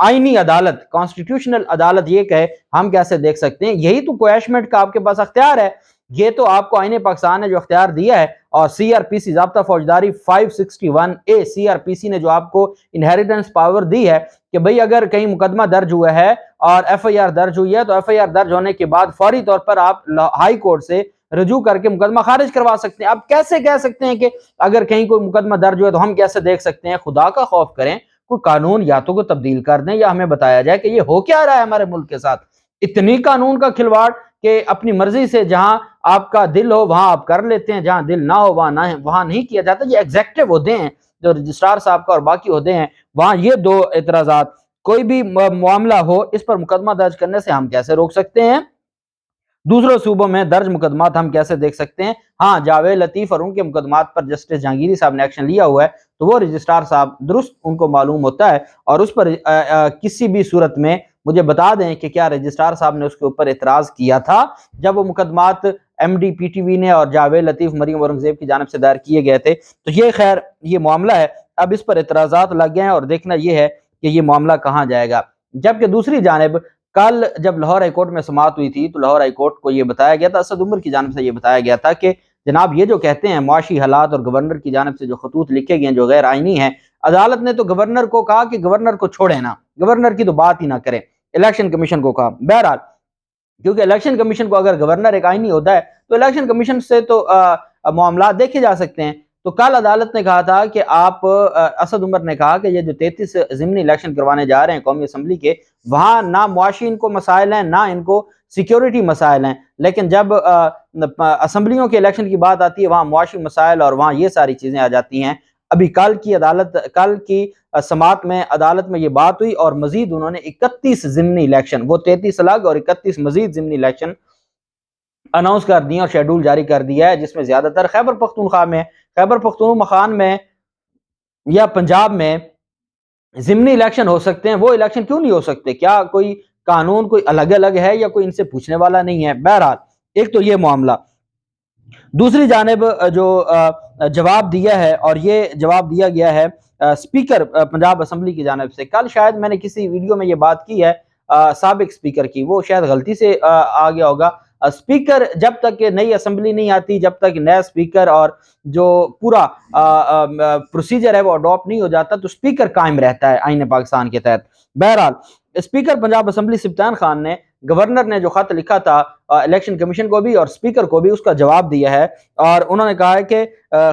آئینی عدالت، کانسٹیٹیوشنل عدالت یہ کہے ہم کیسے دیکھ سکتے ہیں؟ یہی تو کویشمنٹ کا آپ کے پاس اختیار ہے، یہ تو آپ کو آئین پاکستان نے جو اختیار دیا ہے، اور سی آر پی سی ضابطہ فوجداری 561A سی آر پی سی نے جو آپ کو انہیریٹنس پاور دی ہے کہ بھئی اگر کہیں مقدمہ درج ہوا ہے اور ایف آئی آر درج ہوئی ہے تو ایف آئی آر درج ہونے کے بعد فوری طور پر آپ ہائی کورٹ سے رجوع کر کے مقدمہ خارج کروا سکتے ہیں۔ آپ کیسے کہہ سکتے ہیں کہ اگر کہیں کوئی مقدمہ درج ہوا تو ہم کیسے دیکھ سکتے ہیں؟ خدا کا خوف کریں، کوئی قانون یا تو کو تبدیل کر دیں یا ہمیں بتایا جائے کہ یہ ہو کیا رہا ہے ہمارے ملک کے ساتھ۔ اتنی قانون کا کھلواڑ کہ اپنی مرضی سے جہاں آپ کا دل ہو وہاں آپ کر لیتے ہیں، جہاں دل نہ ہو وہاں نہیں کیا جاتا۔ یہ ایگزیکٹو عہدے ہیں جو رجسٹرار صاحب کا اور باقی عہدے ہیں، وہاں یہ دو اعتراضات، کوئی بھی معاملہ ہو اس پر مقدمہ درج کرنے سے ہم کیسے روک سکتے ہیں؟ دوسرے صوبوں میں درج مقدمات ہم کیسے دیکھ سکتے ہیں؟ ہاں، جاوید لطیف اور ان کے مقدمات پر جسٹس جہانگیری صاحب نے ایکشن لیا ہوا ہے تو وہ رجسٹرار صاحب درست ان کو معلوم ہوتا ہے، اور اس پر کسی بھی صورت میں مجھے بتا دیں کہ کیا رجسٹرار صاحب نے اس کے اوپر اعتراض کیا تھا جب وہ مقدمات M D P T V نے اور جاوید لطیف مریم اورنگزیب کی جانب سے دائر کیے گئے تھے؟ تو یہ خیر یہ معاملہ ہے، اب اس پر اعتراضات لگ گئے ہیں اور دیکھنا یہ ہے کہ یہ معاملہ کہاں جائے گا۔ جبکہ دوسری جانب کل جب لاہور ہائی کورٹ میں سماعت ہوئی تھی تو لاہور ہائی کورٹ کو یہ بتایا گیا تھا، اسد عمر کی جانب سے یہ بتایا گیا تھا کہ جناب یہ جو کہتے ہیں معاشی حالات اور گورنر کی جانب سے جو خطوط لکھے گئے ہیں جو غیر آئینی ہیں، عدالت نے تو گورنر کو کہا کہ گورنر کو چھوڑے نا، گورنر کی تو بات ہی نہ کریں، الیکشن کمیشن کو کہا۔ بہرحال کیونکہ الیکشن کمیشن کو اگر گورنر ایک آئینی ہوتا ہے تو الیکشن کمیشن سے تو معاملات دیکھے جا سکتے ہیں۔ تو کل عدالت نے کہا تھا کہ آپ اسد عمر نے کہا کہ یہ جو 33 ضمنی الیکشن کروانے جا رہے ہیں قومی اسمبلی کے، وہاں نہ معاشی ان کو مسائل ہیں نہ ان کو سیکیورٹی مسائل ہیں، لیکن جب اسمبلیوں کے الیکشن کی بات آتی ہے وہاں معاشی مسائل اور وہاں یہ ساری چیزیں آ جاتی ہیں۔ ابھی کل کی سماعت میں عدالت میں یہ بات ہوئی اور مزید انہوں نے 31 ضمنی الیکشن، وہ 33 الگ اور 31 مزید ضمنی الیکشن اناؤنس کر دیا اور شیڈول جاری کر دیا ہے، جس میں زیادہ تر خیبر پختونخوا میں، خیبر پختونخوا میں یا پنجاب میں ضمنی الیکشن ہو سکتے ہیں۔ وہ الیکشن کیوں نہیں ہو سکتے؟ کیا کوئی قانون کوئی الگ الگ ہے یا کوئی ان سے پوچھنے والا نہیں ہے؟ بہرحال ایک تو یہ معاملہ، دوسری جانب جو جواب دیا ہے، اور یہ جواب دیا گیا ہے اسپیکر پنجاب اسمبلی کی جانب سے۔ کل شاید میں نے کسی ویڈیو میں یہ بات کی ہے سابق اسپیکر کی، وہ شاید غلطی سے آ گیا ہوگا۔ اسپیکر جب تک نئی اسمبلی نہیں آتی، جب تک نیا اسپیکر اور جو پورا پروسیجر ہے وہ اڈاپٹ نہیں ہو جاتا تو اسپیکر قائم رہتا ہے آئین پاکستان کے تحت۔ بہرحال اسپیکر پنجاب اسمبلی سبطان خان نے، گورنر نے جو خط لکھا تھا الیکشن کمیشن کو بھی اور اسپیکر کو بھی، اس کا جواب دیا ہے، اور انہوں نے کہا ہے کہ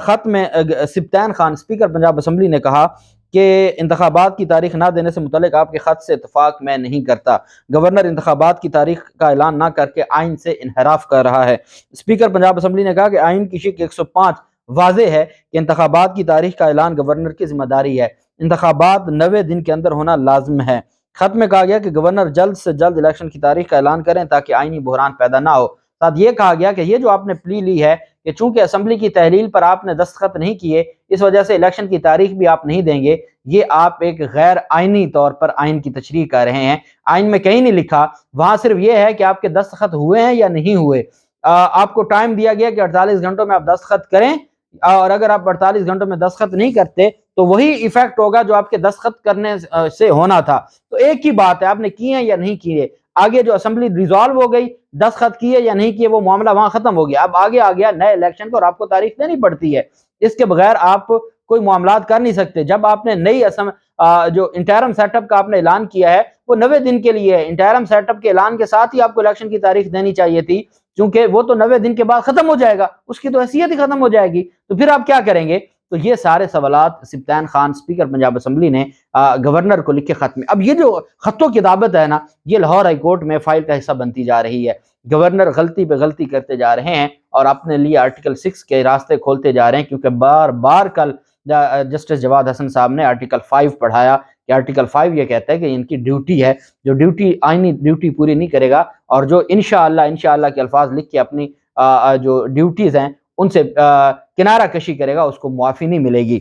خط میں سبطان خان اسپیکر پنجاب اسمبلی نے کہا کہ انتخابات کی تاریخ نہ دینے سے متعلق آپ کے خط سے اتفاق میں نہیں کرتا۔ گورنر انتخابات کی تاریخ کا اعلان نہ کر کے آئین سے انحراف کر رہا ہے۔ اسپیکر پنجاب اسمبلی نے کہا کہ آئین کی شق 105 واضح ہے کہ انتخابات کی تاریخ کا اعلان گورنر کی ذمہ داری ہے، انتخابات 90 دن کے اندر ہونا لازم ہے۔ خط میں کہا گیا کہ گورنر جلد سے جلد الیکشن کی تاریخ کا اعلان کریں تاکہ آئینی بحران پیدا نہ ہو۔ ساتھ یہ کہا گیا کہ یہ جو آپ نے پلی لی ہے کہ چونکہ اسمبلی کی تحلیل پر آپ نے دستخط نہیں کیے اس وجہ سے الیکشن کی تاریخ بھی آپ نہیں دیں گے، یہ آپ ایک غیر آئینی طور پر آئین کی تشریح کر رہے ہیں۔ آئین میں کہیں نہیں لکھا، وہاں صرف یہ ہے کہ آپ کے دستخط ہوئے ہیں یا نہیں ہوئے۔ آپ کو ٹائم دیا گیا کہ 48 گھنٹوں میں آپ دستخط کریں، اور اگر آپ 48 گھنٹوں میں دستخط نہیں کرتے تو وہی ایفیکٹ ہوگا جو آپ کے دستخط کرنے سے ہونا تھا۔ تو ایک ہی بات ہے، آپ نے کیے ہیں یا نہیں کیے، آگے جو اسمبلی ریزالو ہو گئی، دستخط کیے یا نہیں کیے، وہ معاملہ وہاں ختم ہو گیا۔ اب آگے آ گیا نئے الیکشن کو اور آپ کو تاریخ دینی پڑتی ہے، اس کے بغیر آپ کوئی معاملات کر نہیں سکتے۔ جب آپ نے نئی جو انٹرم سیٹ اپ کا آپ نے اعلان کیا ہے وہ 90 دن کے لیے ہے، انٹرم سیٹ اپ کے اعلان کے ساتھ ہی آپ کو الیکشن کی تاریخ دینی چاہیے تھی، چونکہ وہ تو 90 دن کے بعد ختم ہو جائے گا، اس کی تو حیثیت ہی ختم ہو جائے گی، تو پھر آپ کیا کریں گے؟ تو یہ سارے سوالات سبطان خان اسپیکر پنجاب اسمبلی نے گورنر کو لکھے خط میں۔ اب یہ جو خطوں کی کتابت ہے نا، یہ لاہور ہائی کورٹ میں فائل کا حصہ بنتی جا رہی ہے۔ گورنر غلطی پہ غلطی کرتے جا رہے ہیں اور اپنے لیے آرٹیکل 6 کے راستے کھولتے جا رہے ہیں، کیونکہ بار بار کل جسٹس جواد حسن صاحب نے آرٹیکل 5 پڑھایا کہ آرٹیکل 5 یہ کہتا ہے کہ ان کی ڈیوٹی ہے، جو ڈیوٹی آئینی ڈیوٹی پوری نہیں کرے گا اور جو انشاءاللہ کے الفاظ لکھ کے اپنی جو ڈیوٹیز ہیں ان سے کنارہ کشی کرے گا، اس کو معافی نہیں ملے گی۔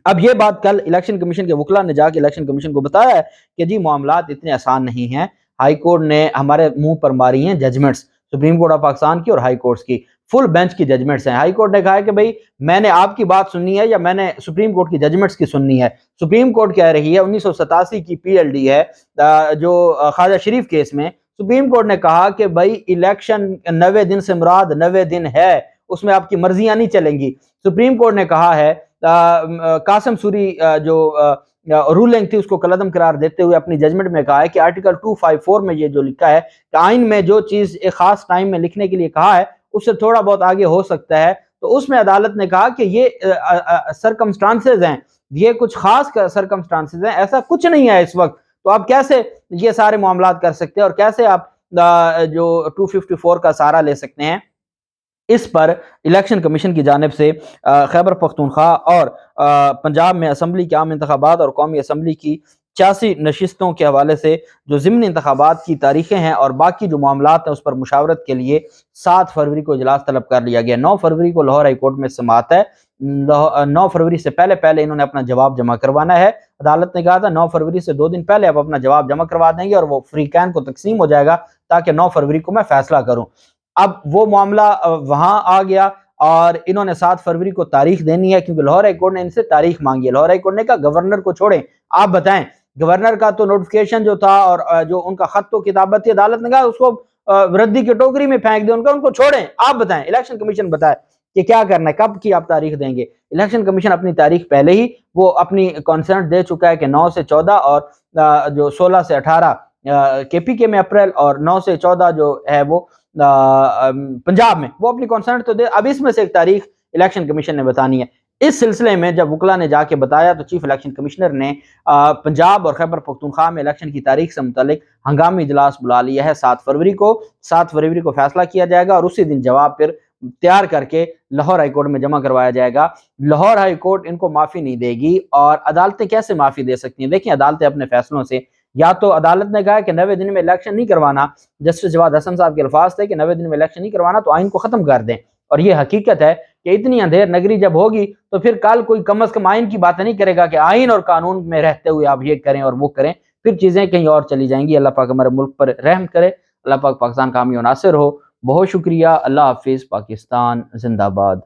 اب یہ بات کل الیکشن کمیشن کے وکلا نے جا کے الیکشن کمیشن کو بتایا ہے کہ جی معاملات اتنے آسان نہیں ہیں، ہائی کورٹ نے ہمارے منہ پر ماری ہیں judgments, supreme court of Pakistan کی اور ہائی کورٹس کی۔ فل بینچ کی ججمنٹس ہیں۔ ہائی کورٹ نے کہا ہے کہ بھئی میں نے آپ کی بات سننی ہے یا میں نے سپریم کورٹ کی ججمنٹس کی سننی ہے۔ سپریم کورٹ کہہ رہی ہے 1987 کی پی ایل ڈی ہے جو خواجہ شریف کیس میں سپریم کورٹ نے کہا کہ بھئی الیکشن 90 دن سے مراد 90 دن ہے، اس میں آپ کی مرضیاں نہیں چلیں گی۔ سپریم کورٹ نے کہا ہے قاسم سوری جو رولنگ تھی اس کو کالعدم قرار دیتے ہوئے اپنی ججمنٹ میں کہا ہے کہ آرٹیکل 254 میں یہ جو لکھا ہے کہ آئین میں جو چیز ایک خاص ٹائم میں لکھنے کے لیے کہا ہے اس سے تھوڑا بہت آگے ہو سکتا ہے، تو اس میں عدالت نے کہا کہ یہ سرکمسٹانسز ہیں، یہ کچھ خاص سرکمسٹانسز ہیں، ایسا کچھ نہیں ہے اس وقت، تو آپ کیسے یہ سارے معاملات کر سکتے ہیں اور کیسے آپ جو 254 کا سہارا لے سکتے ہیں۔ اس پر الیکشن کمیشن کی جانب سے خیبر پختونخوا اور پنجاب میں اسمبلی کے عام انتخابات اور قومی اسمبلی کی 86 نشستوں کے حوالے سے جو ضمنی انتخابات کی تاریخیں ہیں اور باقی جو معاملات ہیں اس پر مشاورت کے لیے 7 فروری کو اجلاس طلب کر لیا گیا۔ 9 فروری کو لاہور ہائی کورٹ میں سماعت ہے۔ 9 فروری سے پہلے انہوں نے اپنا جواب جمع کروانا ہے۔ عدالت نے کہا تھا 9 فروری سے 2 دن پہلے آپ اپنا جواب جمع کروا دیں گے اور وہ فریقین کو تقسیم ہو جائے گا تاکہ 9 فروری کو میں فیصلہ کروں۔ اب وہ معاملہ وہاں آ گیا اور انہوں نے 7 فروری کو تاریخ دینی ہے کیونکہ لاہور ہائی کورٹ نے ان سے تاریخ مانگی ہے۔ لاہور ہائی کورٹ نے کہا گورنر کو چھوڑیں، آپ بتائیں، گورنر کا تو نوٹیفیکیشن جو تھا اور جو ان کا خط و کتابت تھی، عدالت نے کہا اس کو ردی کی ٹوکری میں پھینک دیں، ان کو چھوڑیں، آپ بتائیں، الیکشن کمیشن بتائے کہ کیا کرنا ہے، کب کی آپ تاریخ دیں گے۔ الیکشن کمیشن اپنی تاریخ پہلے ہی وہ اپنی کانسرٹ دے چکا ہے کہ 9 سے 14 اور جو 16 سے 18 کے پی کے میں اپریل اور 9 سے 14 جو ہے وہ پنجاب میں، وہ اپنی کانسرٹ تو دے، اب اس میں سے ایک تاریخ الیکشن کمیشن نے بتانی ہے۔ اس سلسلے میں جب وکلا نے جا کے بتایا تو چیف الیکشن کمشنر نے پنجاب اور خیبر پختونخوا میں الیکشن کی تاریخ سے متعلق ہنگامی اجلاس بلا لیا ہے 7 فروری کو۔ 7 فروری کو فیصلہ کیا جائے گا اور اسی دن جواب پھر تیار کر کے لاہور ہائی کورٹ میں جمع کروایا جائے گا۔ لاہور ہائی کورٹ ان کو معافی نہیں دے گی اور عدالتیں کیسے معافی دے سکتی ہیں؟ دیکھیں عدالتیں اپنے فیصلوں سے، یا تو عدالت نے کہا کہ 90 دن میں الیکشن نہیں کروانا، جسٹس جواد حسن صاحب کے الفاظ تھے کہ 90 دن میں الیکشن نہیں کروانا تو آئین کو ختم کر دیں، اور یہ حقیقت ہے کہ اتنی اندھیر نگری جب ہوگی تو پھر کل کوئی کم از کم آئین کی بات نہیں کرے گا کہ آئین اور قانون میں رہتے ہوئے آپ یہ کریں اور وہ کریں، پھر چیزیں کہیں اور چلی جائیں گی۔ اللہ پاک ہمارے ملک پر رحم کرے، اللہ پاک پاکستان کا حامی و ناصر ہو۔ بہت شکریہ، اللہ حافظ، پاکستان زندہ باد۔